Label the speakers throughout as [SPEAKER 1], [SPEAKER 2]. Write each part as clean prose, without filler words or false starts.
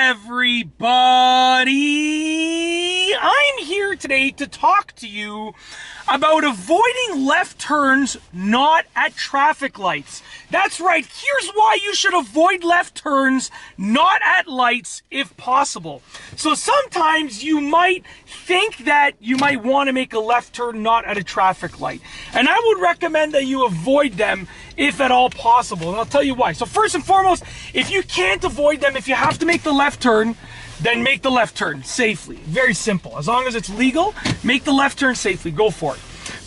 [SPEAKER 1] everybody? I'm here today to talk to you about avoiding left turns not at traffic lights. That's right, here's why you should avoid left turns not at lights if possible. So sometimes you might think that you might want to make a left turn not at a traffic light. And I would recommend that you avoid them if at all possible. And I'll tell you why. So first and foremost, if you can't avoid them, if you have to make the left turn, then make the left turn safely. Very simple. As long as it's legal, make the left turn safely. Go for it.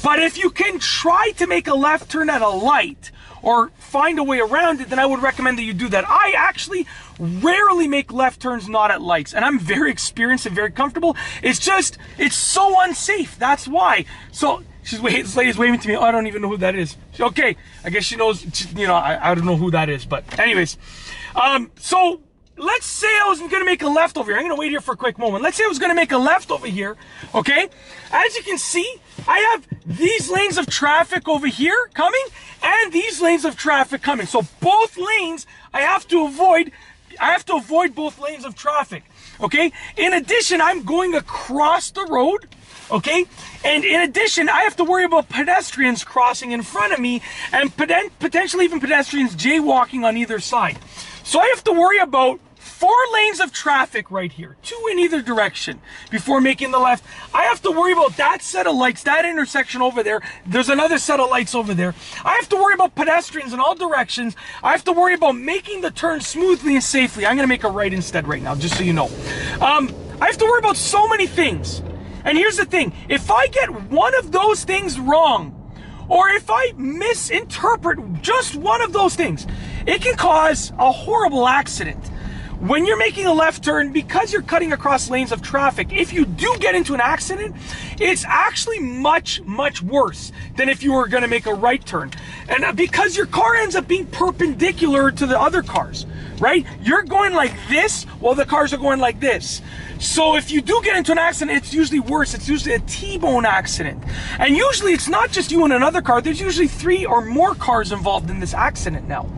[SPEAKER 1] But if you can try to make a left turn at a light or find a way around it, then I would recommend that you do that. I actually rarely make left turns not at lights, and I'm very experienced and very comfortable. It's just, it's so unsafe. That's why. So this lady's waving to me. Oh, I don't even know who that is. Okay, I guess she knows, you know, I don't know who that is. But anyways, so let's say I was going to make a left over here. I'm going to wait here for a quick moment. Let's say I was going to make a left over here, okay? As you can see, I have these lanes of traffic over here coming and these lanes of traffic coming. So both lanes, I have to avoid both lanes of traffic, okay? In addition, I'm going across the road, okay? And in addition, I have to worry about pedestrians crossing in front of me and potentially even pedestrians jaywalking on either side. So I have to worry about 4 lanes of traffic right here, 2 in either direction before making the left. I have to worry about that set of lights, that intersection over there. There's another set of lights over there. I have to worry about pedestrians in all directions. I have to worry about making the turn smoothly and safely. I'm going to make a right instead right now, just so you know. I have to worry about so many things. And here's the thing. If I get one of those things wrong, or if I misinterpret just one of those things, it can cause a horrible accident. When you're making a left turn, because you're cutting across lanes of traffic, if you do get into an accident, it's actually much, much worse than if you were going to make a right turn. And because your car ends up being perpendicular to the other cars, right? You're going like this while the cars are going like this. So if you do get into an accident, it's usually worse. It's usually a T-bone accident. And usually it's not just you and another car. There's usually 3 or more cars involved in this accident now.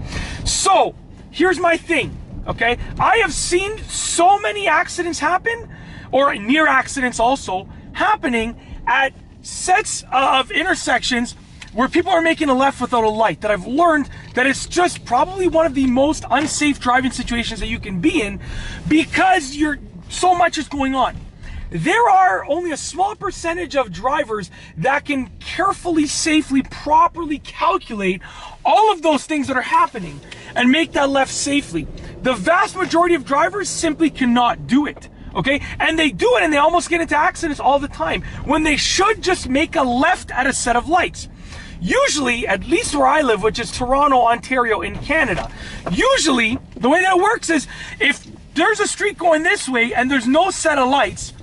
[SPEAKER 1] So here's my thing. Okay, I have seen so many accidents happen, or near accidents also, happening at sets of intersections where people are making a left without a light, that I've learned that it's just probably one of the most unsafe driving situations that you can be in because so much is going on. There are only a small percentage of drivers that can carefully, safely, properly calculate all of those things that are happening and make that left safely. The vast majority of drivers simply cannot do it, okay? And they do it and they almost get into accidents all the time when they should just make a left at a set of lights. Usually, at least where I live, which is Toronto, Ontario in Canada, usually the way that it works is if there's a street going this way and there's no set of lights,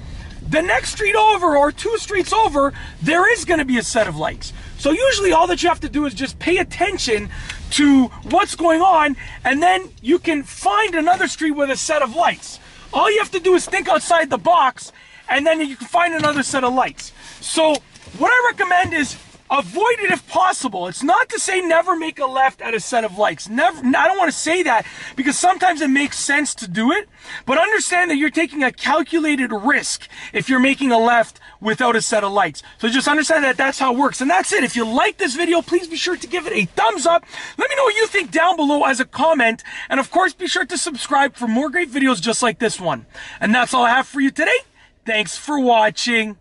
[SPEAKER 1] the next street over or 2 streets over, there is going to be a set of lights. So usually all that you have to do is just pay attention to what's going on, and then you can find another street with a set of lights. All you have to do is think outside the box, and then you can find another set of lights. So what I recommend is avoid it if possible. It's not to say never make a left at a set of lights. Never. I don't want to say that because sometimes it makes sense to do it, but understand that you're taking a calculated risk if you're making a left without a set of lights. So just understand that that's how it works. And that's it. If you like this video, please be sure to give it a thumbs up. Let me know what you think down below as a comment. And of course, be sure to subscribe for more great videos just like this one. And that's all I have for you today. Thanks for watching.